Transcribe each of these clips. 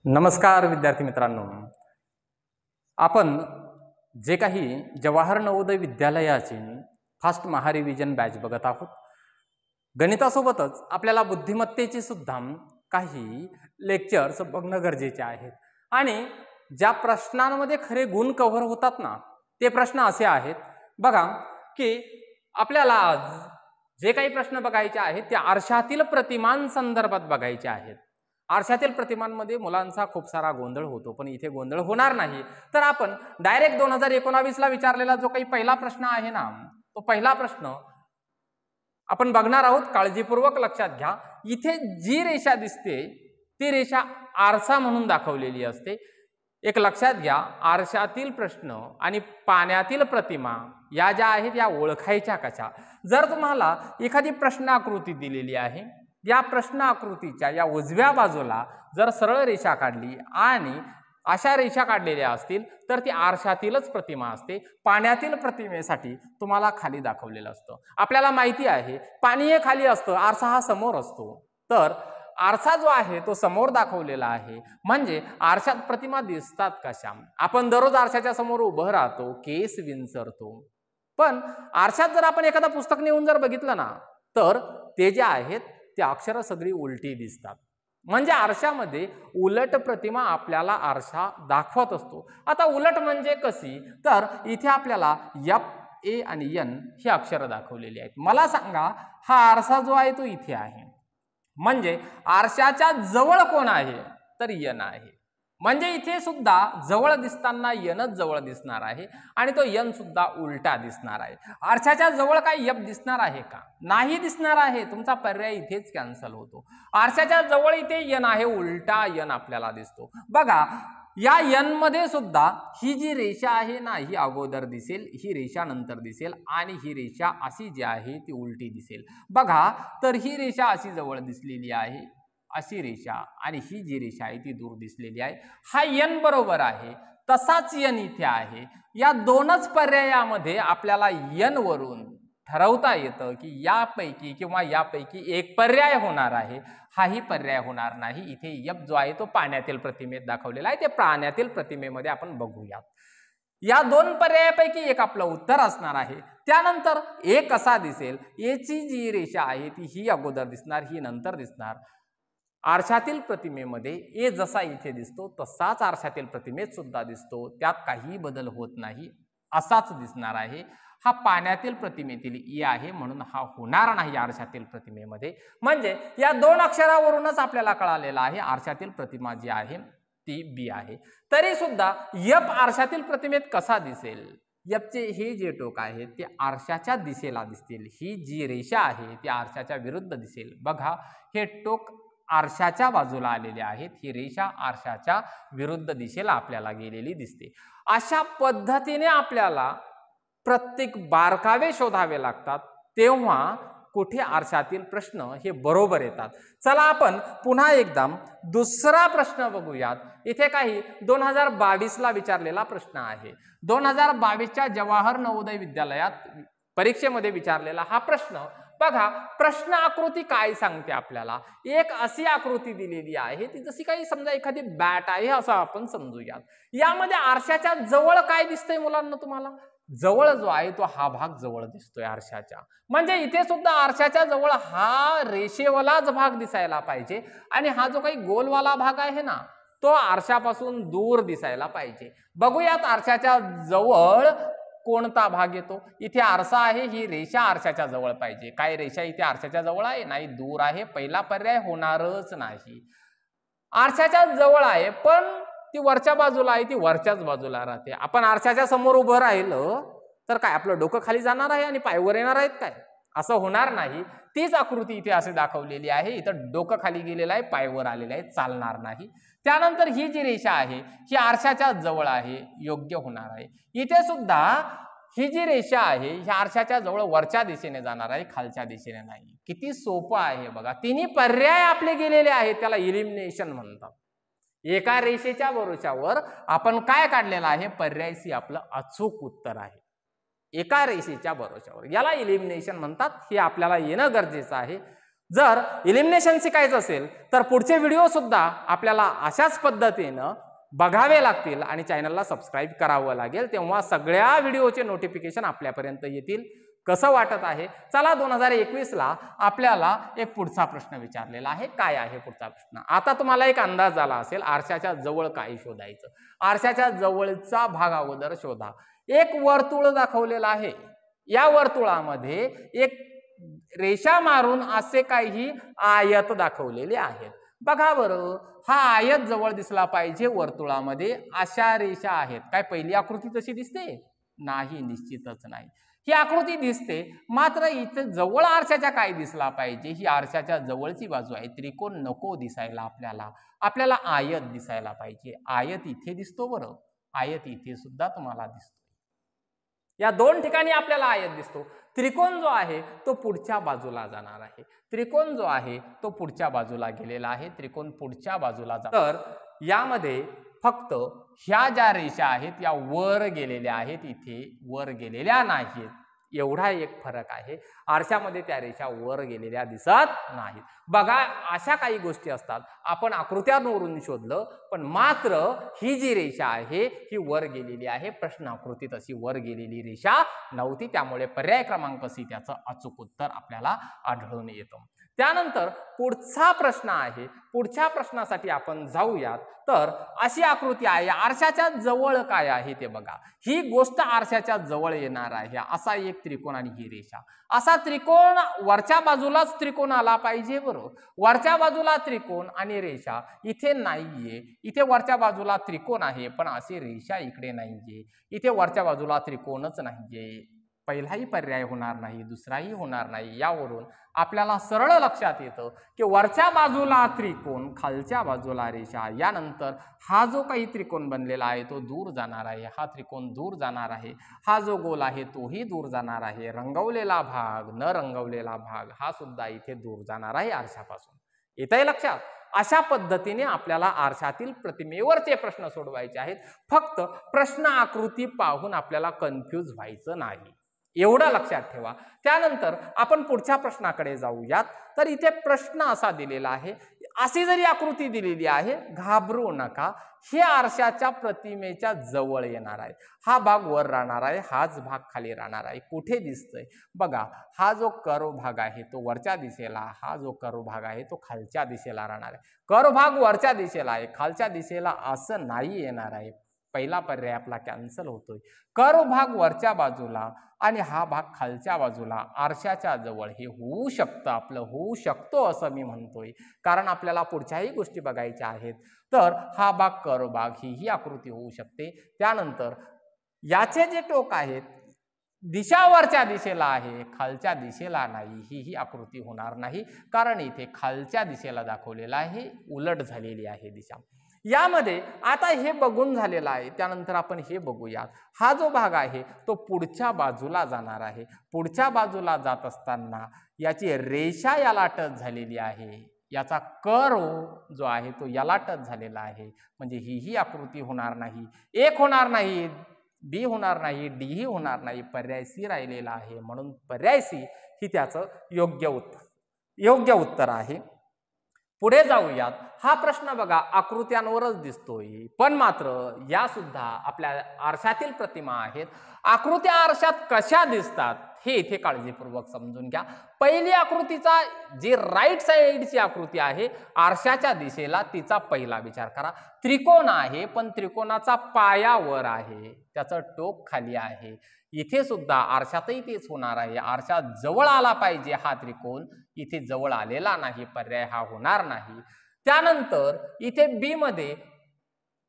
नमस्कार विद्यार्थी मित्रांनो, आपण जे काही जवाहर नवोदय विद्यालयाची फास्ट महारिव्हिजन बॅच बघत आहोत. गणितासोबतच आपल्याला बुद्धिमत्तेची सुद्धा काही लेक्चर्स बघणं गरजेचे आहेत. आणि ज्या प्रश्नांमध्ये खरे गुण कव्हर होतात ना, ते प्रश्न असे आहेत बघा की आपल्याला आज जे काही प्रश्न बघायचे आहेत ते आरशातील प्रतिमान संदर्भात बघायचे आहेत. आरशातील प्रतिमांमध्ये मुलांचा खूप सारा गोंधळ होतो, पण इथे गोंधळ होणार नाही. तर आपण डायरेक्ट 2019ला विचारलेला जो काही पहिला प्रश्न आहे ना, तो पहिला प्रश्न आपण बघणार आहोत. काळजीपूर्वक लक्षात घ्या. इथे जी रेषा दिसते ती रेषा आरसा म्हणून दाखवलेली असते. एक लक्षात घ्या, आरशातील प्रश्न आणि पाण्यातील प्रतिमा या ज्या आहेत या ओळखायच्या कशा. जर तुम्हाला एखादी प्रश्न आकृती दिलेली आहे, या प्रश्न आकृतीच्या या उजव्या बाजूला जर सरळ रेषा काढली आणि अशा रेषा काढलेल्या असतील तर ती आरशातीलच प्रतिमा असते. पाण्यातील प्रतिमेसाठी तुम्हाला खाली दाखवलेलं असतं. आपल्याला माहिती आहे पाणी हे खाली असतं, आरसा हा समोर असतो. तर आरसा जो आहे तो समोर दाखवलेला आहे, म्हणजे आरशात प्रतिमा दिसतात कशा. आपण दररोज आरशाच्या समोर उभं राहतो, केस विंचरतो, पण आरशात जर आपण एखादा पुस्तक नेऊन जर बघितलं ना, तर ते जे आहेत ती अक्षरं सगळी उलटी दिसतात. म्हणजे आरशामध्ये उलट प्रतिमा आपल्याला आरशा दाखवत असतो. आता उलट म्हणजे कशी, तर इथे आपल्याला एफ, ए आणि एन ही अक्षरं दाखवलेली आहेत. मला सांगा, हा आरसा जो आहे तो इथे आहे, म्हणजे आरशाच्या जवळ कोण आहे, तर एन आहे. म्हणजे इथे सुद्धा जवळ दिसताना यनच जवळ दिसणार आहे आणि तो यन सुद्धा उलटा दिसणार आहे. आरशाच्या जवळ काय यप दिसणार आहे का? नाही दिसणार आहे. तुमचा पर्याय इथेच कॅन्सल होतो. आरशाच्या जवळ इथे यन आहे, उलटा यन आपल्याला दिसतो. बघा, या यन मध्ये सुद्धा ही जी रेषा आहे ना, ही अगोदर दिसेल, ही रेषा नंतर दिसेल आणि ही रेषा अशी जी आहे ती उलटी दिसेल. बघा, तर ही रेषा अशी जवळ दिसलेली आहे, अशी रेषा, आणि ही जी रेषा आहे ती दूर दिसलेली आहे. हा यन बरोबर आहे, तसाच यन इथे आहे. या दोनच पर्यायामध्ये आपल्याला यन वरून ठरवता येतं की यापैकी किंवा यापैकी एक पर्याय होणार आहे. हाही पर्याय होणार नाही. इथे यप जो आहे तो पाण्यातील प्रतिमेत दाखवलेला आहे, ते पाण्यातील प्रतिमेमध्ये आपण बघूयात. या दोन पर्यायापैकी एक आपलं उत्तर असणार आहे. त्यानंतर ए कसा दिसेल, एची जी रेषा आहे ती ही अगोदर दिसणार, ही नंतर दिसणार. आरशातील प्रतिमेमध्ये ए जसा इथे दिसतो तसाच आरशातील प्रतिमेत सुद्धा दिसतो, त्यात काही बदल होत नाही, असाच दिसणार आहे. हा पाण्यातील प्रतिमेतील ई आहे, म्हणून हा होणार नाही आरशातील प्रतिमेमध्ये. म्हणजे या दोन अक्षरावरूनच आपल्याला कळालेलं आहे आरशातील प्रतिमा जी आहे ती बी आहे. तरी सुद्धा यप आरशातील प्रतिमेत कसा दिसेल, यपचे हे जे टोक आहे ते आरशाच्या दिशेला दिसतील, ही जी रेषा आहे ती आरशाच्या विरुद्ध दिसेल. बघा, हे टोक आरशाच्या बाजूला आलेले आहेत, ही रेषा आरशाच्या विरुद्ध दिशेला आपल्याला गेलेली दिसते. अशा पद्धतीने आपल्याला प्रत्येक बारकावे शोधावे लागतात, तेव्हा कुठे आरशातील प्रश्न हे बरोबर येतात. चला आपण पुन्हा एकदा दुसरा प्रश्न बघूयात. इथे काही 2022ला विचारलेला प्रश्न आहे. 2022च्या जवाहर नवोदय विद्यालयात परीक्षेमध्ये विचारलेला हा प्रश्न. बघा, प्रश्न आकृती काय सांगते आपल्याला. एक अशी आकृती दिलेली आहे, ती जशी काही समजा एखादी बॅट आहे असं आपण समजूयात. यामध्ये आरशाच्या जवळ काय दिसतंय मुलांना तुम्हाला? जवळ जो आहे तो हा भाग जवळ दिसतोय आरशाच्या. म्हणजे इथे सुद्धा आरशाच्या जवळ हा रेषेवालाच भाग दिसायला पाहिजे आणि हा जो काही गोलवाला भाग आहे ना, तो आरशापासून दूर दिसायला पाहिजे. बघूयात आरशाच्या जवळ कोणता भाग येतो. इथे आरसा आहे, ही रेषा आरशाच्या जवळ पाहिजे. काय रेषा इथे आरशाच्या जवळ आहे? नाही, दूर आहे. पहिला पर्याय होणारच नाही. आरशाच्या जवळ आहे पण ती वरच्या बाजूला आहे, ती वरच्याच बाजूला राहते. आपण आरशाच्या समोर उभं राहिलं तर काय आपलं डोकं खाली जाणार आहे आणि पाय वर येणार आहेत काय? असं होणार नाही. तीच आकृती इथे अशी दाखवलेली आहे. इथं डोकं खाली गेलेलं आहे, पाय वर आलेले आहे, चालणार नाही. त्यानंतर ही जी रेषा आहे ही आरशाच्या जवळ आहे, योग्य होणार आहे. इथे सुद्धा ही जी रेषा आहे ही आरशाच्या जवळ वरच्या दिशेने जाणार आहे, खालच्या दिशेने नाही. किती सोपं आहे बघा. तिन्ही पर्याय आपले गेलेले आहेत, त्याला इलिमिनेशन म्हणतात. एका रेषेच्या भरोशावर आपण काय काढलेलं आहे, पर्याय सी आपलं अचूक उत्तर आहे. एका रेषेच्या भरोशावर, याला इलिमिनेशन म्हणतात. हे आपल्याला येणं गरजेचं आहे. जर इलिमिनेशन शिकायचं असेल तर पुढचे व्हिडिओ सुद्धा आपल्याला अशाच पद्धतीनं बघावे लागतील आणि चॅनलला सबस्क्राईब करावं लागेल, तेव्हा सगळ्या व्हिडिओचे नोटिफिकेशन आपल्यापर्यंत येतील. कसं वाटत आहे? चला 2021ला आपल्याला एक पुढचा प्रश्न विचारलेला आहे. काय आहे पुढचा प्रश्न? आता तुम्हाला एक अंदाज आला असेल आरशाच्या जवळ काय शोधायचं. आरशाच्या जवळचा भाग अगोदर शोधा. एक वर्तुळ दाखवलेला आहे. या वर्तुळामध्ये एक रेषा मारून असे काही आयत दाखवलेले आहेत. बघा बरं, हा आयत जवळ दिसला पाहिजे वर्तुळामध्ये. अशा रेषा आहेत. काय पहिली आकृती तशी दिसते? नाही, निश्चितच नाही. ही आकृती दिसते, मात्र इथे जवळ आरशाच्या काय दिसला पाहिजे? ही आरशाच्या जवळची बाजू आहे. त्रिकोण नको दिसायला आपल्याला आयत दिसायला पाहिजे. आयत इथे दिसतो बरं, आयत इथे सुद्धा तुम्हाला दिसतो. या दोन ठिकाणी आपल्याला आयत दिसतो. त्रिकोण जो आहे तो पुढच्या बाजूला जाणार आहे. त्रिकोण जो आहे तो पुढच्या बाजूला गेलेला आहे. त्रिकोण पुढच्या बाजूला तर यामध्ये फक्त ह्या ज्या रेषा आहेत या वर गेलेल्या आहेत, इथे वर गेलेल्या नाहीत. एवढा एक फरक आहे. आरशामध्ये त्या रेषा वर गेलेल्या दिसत नाहीत. बघा, अशा काही गोष्टी असतात आपण आकृत्यांवरून शोधलं, पण मात्र ही जी रेषा आहे ही वर गेलेली आहे. प्रश्न आकृतीत अशी वर गेलेली रेषा नव्हती, त्यामुळे पर्याय क्रमांक सी त्याचं अचूक उत्तर आपल्याला आढळून येतं. त्यानंतर पुढचा प्रश्न आहे. पुढच्या प्रश्नासाठी आपण जाऊयात. तर अशी आकृती आहे, आरशाच्या जवळ काय आहे ते बघा. ही गोष्ट आरशाच्या जवळ येणार आहे. असा एक त्रिकोण आणि ही रेषा. असा त्रिकोण वरच्या बाजूलाच त्रिकोण आला पाहिजे बरं. वरच्या बाजूला त्रिकोण आणि रेषा इथे नाहीये. इथे वरच्या बाजूला त्रिकोण आहे, पण अशी रेषा इकडे नाहीये. इथे वरच्या बाजूला त्रिकोणच नाहीये. पहिलाही पर्याय होणार नाही, दुसराही होणार नाही. यावरून आपल्याला सरळ लक्षात येतं की वरच्या बाजूला त्रिकोण, खालच्या बाजूला रेषा. यानंतर हा जो काही त्रिकोण बनलेला आहे तो दूर जाणार आहे. हा त्रिकोण दूर जाणार आहे. हा जो गोल आहे तोही दूर जाणार आहे. रंगवलेला भाग, न रंगवलेला भाग हा सुद्धा इथे दूर जाणार आहे आरशापासून. येतंय लक्षात? अशा पद्धतीने आपल्याला आरशातील प्रतिमेवरचे प्रश्न सोडवायचे आहेत. फक्त प्रश्न आकृती पाहून आपल्याला कन्फ्यूज व्हायचं नाही, एवढं लक्षात ठेवा. त्यानंतर आपण पुढच्या प्रश्नाकडे जाऊयात. तर इथे प्रश्न असा दिलेला आहे, अशी जरी आकृती दिलेली आहे, घाबरू नका. हे आरशाच्या प्रतिमेच्या जवळ येणार आहे. हा भाग वर राहणार आहे, हाच भाग खाली राहणार आहे. कुठे दिसतंय बघा, हा जो कर्व भाग आहे तो वरच्या दिशेला, हा जो कर्व भाग आहे तो खालच्या दिशेला राहणार आहे. कर्व भाग वरच्या दिशेला आहे, खालच्या दिशेला असं नाही येणार आहे. पहिला पर्याय आपला कॅन्सल होतोय. कर्व भाग वरच्या बाजूला आणि हा भाग खालच्या बाजूला आरशाच्या जवळ हे होऊ शकतं, आपलं होऊ शकतो असं मी म्हणतोय, कारण आपल्याला पुढच्याही गोष्टी बघायच्या आहेत. तर हा भाग कर्व भाग ही आकृती होऊ शकते. त्यानंतर याचे जे टोक आहेत दिशा वरच्या दिशेला आहे, खालच्या दिशेला नाही, ही आकृती होणार नाही, कारण इथे खालच्या दिशेला दाखवलेला आहे, उलट झालेली आहे दिशा. यामध्ये आता हे बघून झालेलं आहे. त्यानंतर आपण हे बघूयात. हा जो भाग आहे तो पुढच्या बाजूला जाणार आहे. पुढच्या बाजूला जात असताना याची रेषा याला टच झालेली आहे. याचा कर्व जो आहे तो याला टच झालेला आहे. म्हणजे ही आकृती होणार नाही. एक होणार नाही, बी होणार नाही, डी ही होणार नाही. पर्याय सी राहिलेला आहे, म्हणून पर्याय सी ही त्याचं योग्य उत्तर आहे. पुढे जाऊयात. हा प्रश्न बघा आकृत्यांवरच दिसतोय, पण मात्र या सुद्धा आपल्या आरशातील प्रतिमा आहेत. आकृत्या आरशात कशा दिसतात हे इथे काळजीपूर्वक समजून घ्या. पहिली आकृतीचा जी राईट साइडची आकृती आहे आरशाच्या दिशेला, तिचा पहिला विचार करा. त्रिकोण आहे, पण त्रिकोणाचा पाया वर आहे, त्याचं टोक खाली आहे. इथे सुद्धा आरशातही तेच होणार आहे. आरशात जवळ आला पाहिजे हा त्रिकोण, इथे जवळ आलेला नाही, पर्याय हा होणार नाही. त्यानंतर इथे बी मध्ये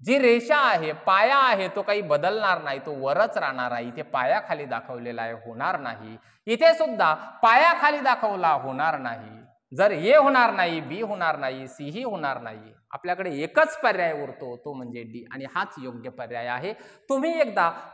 जी रेषा आहे, पाया आहे, तो काही बदलणार नाही, तो वरच राहणार आहे. इथे पाया खाली दाखवलेला आहे, होणार नाही. इथे सुद्धा पाया खाली दाखवला, होणार नाही. जर ए होणार नाही, बी होणार नाही, सी ही होणार नाही, आपल्याकडे एकच पर्याय उरतो, तो म्हणजे डी, आणि हाच योग्य पर्याय आहे. तुम्ही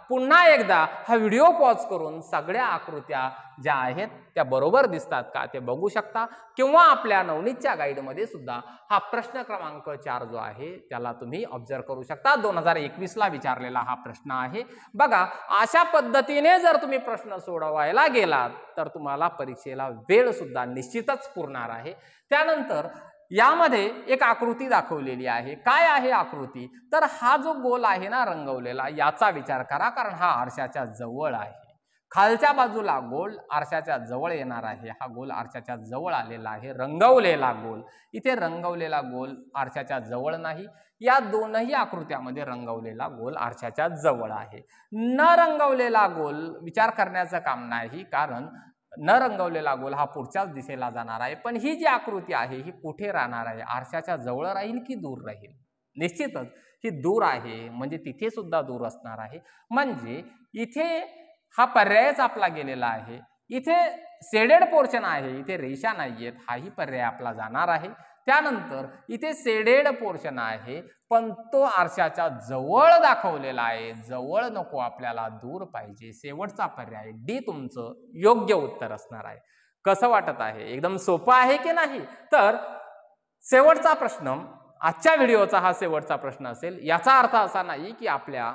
पुन्हा एकदा हा व्हिडिओ पॉज करून सगळ्या आकृत्या ज्या आहेत त्या बरोबर दिसतात का ते बघू शकता, किंवा आपल्या नवनीतच्या गाईडमध्ये सुद्धा हा प्रश्न क्रमांक 4 जो आहे त्याला तुम्ही ऑब्झर्व करू शकता. 2021ला विचारलेला हा प्रश्न आहे. बघा, अशा पद्धतीने जर तुम्ही प्रश्न सोडवायला गेलात तर तुम्हाला परीक्षेला वेळ सुद्धा निश्चितच पुरणार येणार आहे। त्यानंतर यामध्ये एक आकृती दाखवलेली आहे। काय आहे आकृती? तर हा जो गोल आहे ना रंगवलेला, याचा विचार करा, कारण हा आरशाच्या जवळ आहे। खालच्या बाजूला गोल आरशाच्या जवळ येणार आहे। हा गोल आरशाच्या जवळ आलेला आहे, रंगवलेला गोल। इथे रंगवलेला गोल आरशाच्या जवळ नाही, या दोनही आकृत्यामध्ये रंगवलेला गोल आरशाच्या जवळ आहे। न रंगवलेला गोल विचार करण्याचं काम नाही, कारण न रंगवलेला गोल हा पुढच्याच दिशेला जाणार आहे। पण ही जी आकृती आहे ही कुठे राहणार आहे? आरशाच्या जवळ राहील की दूर राहील? निश्चितच ही दूर आहे, म्हणजे तिथे सुद्धा दूर असणार आहे। म्हणजे इथे हा पर्यायच आपला गेलेला आहे। इथे शेडेड पोर्शन आहे, इथे रेषा नाहीयेत, हाही पर्याय आपला जाणार आहे। त्यानंतर इथे शेडेड पोर्शन आहे, पण तो आरशाच्या जवळ दाखवलेला आहे। जवळ नको आपल्याला, दूर पाहिजे। शेवटचा पर्याय डी तुमचं योग्य उत्तर असणार आहे। कसं वाटत आहे? एकदम सोपं आहे की नाही? तर शेवटचा प्रश्न, आजच्या व्हिडिओचा हा शेवटचा प्रश्न असेल। याचा अर्थ असा नाही की आपल्या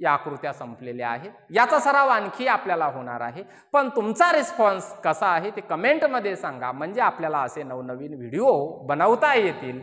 या आकृत्या संपलेल्या आहेत, याचा सराव आणखी आपल्याला होणार आहे। पण तुमचा रिस्पॉन्स कसा आहे ते कमेंटमध्ये सांगा, म्हणजे आपल्याला असे नवनवीन व्हिडिओ बनवता येतील।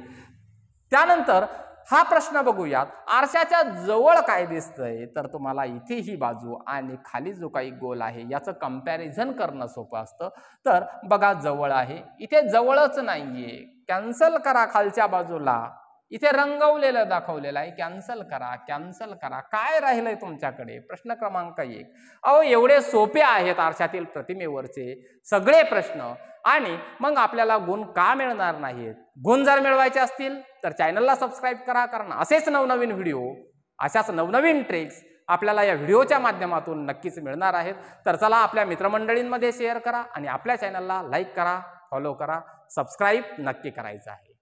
त्यानंतर हा प्रश्न बघूयात, आरशाच्या जवळ काय दिसतंय? तर तुम्हाला इथे ही बाजू आणि खाली जो काही गोल आहे याचं कंपॅरिझन करणं सोपं असतं। तर बघा जवळ आहे, इथे जवळच नाहीये, कॅन्सल करा खालच्या बाजूला। इथे रंगवलेलं दाखवलेलं आहे, कॅन्सल करा, कॅन्सल करा। काय राहिलंय तुमच्याकडे? प्रश्न क्रमांक 1। अहो एवढे सोपे आहेत आरशातील प्रतिमेवरचे सगळे प्रश्न, आणि मग आपल्याला गुण का मिळणार नाहीत? गुण जर मिळवायचे असतील तर चॅनलला सबस्क्राईब करा, कारण असेच नवनवीन व्हिडिओ, अशाच नवनवीन ट्रिक्स आपल्याला या व्हिडिओच्या माध्यमातून नक्कीच मिळणार आहेत। तर चला आपल्या मित्रमंडळींमध्ये शेअर करा आणि आपल्या चॅनलला लाईक करा, फॉलो करा, सबस्क्राईब नक्की करायचं आहे।